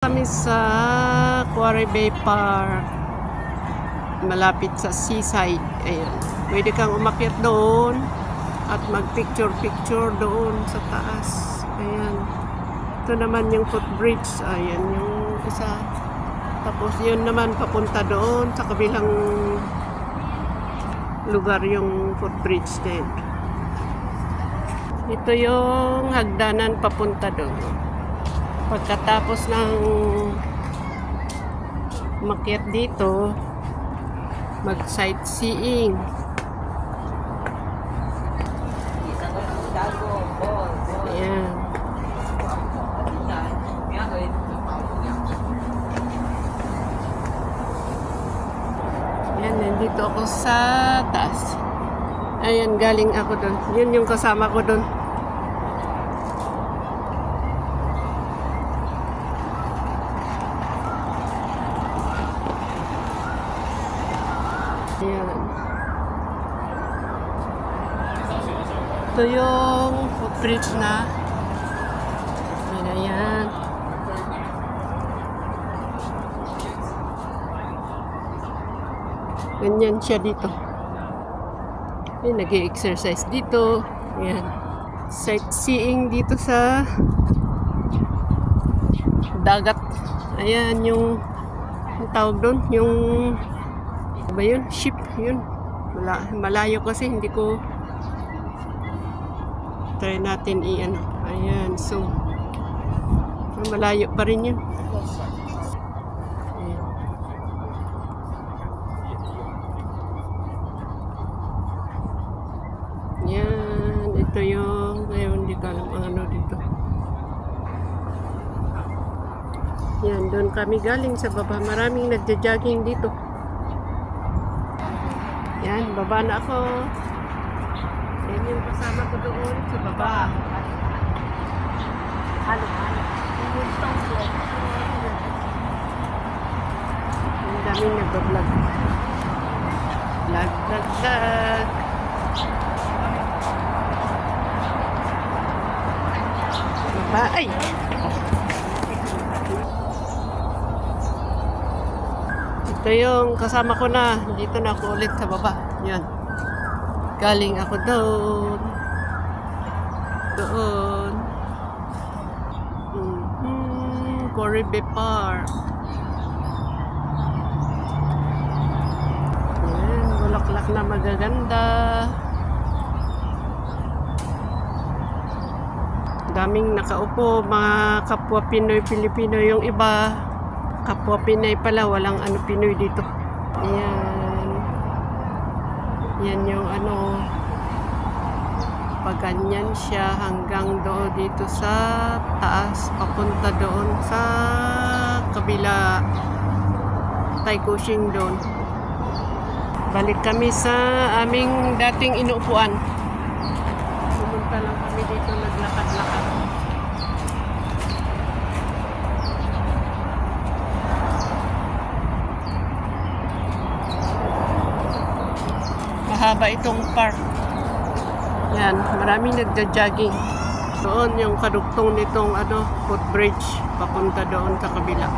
Kami sa Quarry Bay Park, malapit sa seaside. Ayan, pwede kang umakyat doon at mag-picture doon sa taas. Ayan, ito naman yung footbridge. Ayan yung isa, tapos yun naman papunta doon sa kabilang lugar yung footbridge din. Ito yung hagdanan papunta doon. Pagkatapos ng umakyat dito, mag-sightseeing. Ayan. Ayan, nandito ako sa taas. Ayan, galing ako doon. Yun yung kasama ko doon. Ayan. Ito yung footbridge na. Ayan. Ganyan siya dito. Ay, nag-exercise dito. Ayan. Sightseeing dito sa dagat. Ayan yung tawag doon. Yung ba yun? Ship, yun. Malayo kasi, hindi ko try natin i-ano. Ayan, so malayo pa rin yun. Ayan. Ayan, ito yung ngayon, hindi ko alam ang ano dito. Yan, doon kami galing sa baba. Maraming nagja-jogging dito. Yan, baba na ako. Yan yung kasama ko doon sa baba. Halo. Ang daming nagbablog. Vlog. Baba, ay! Ito yung kasama ko na. Dito na ako ulit sa baba. Yan. Galing ako doon. Quarry Bay Park. Yan. Bulaklak na magaganda. Daming nakaupo. Mga kapwa Pinoy, Pilipino yung iba. Kapwa Pinay pala, walang ano Pinoy dito. Ayan. Yan yung ano, pagganyan siya hanggang doon dito sa taas, papunta doon sa kabila, Taikushing doon. Balik kami sa aming dating inuupuan. Pumunta lang kami dito, naglakad-lakad. Mahaba itong park. Yan, maraming nagja-jogging. Doon yung kadugtong nitong footbridge papunta doon sa kabila.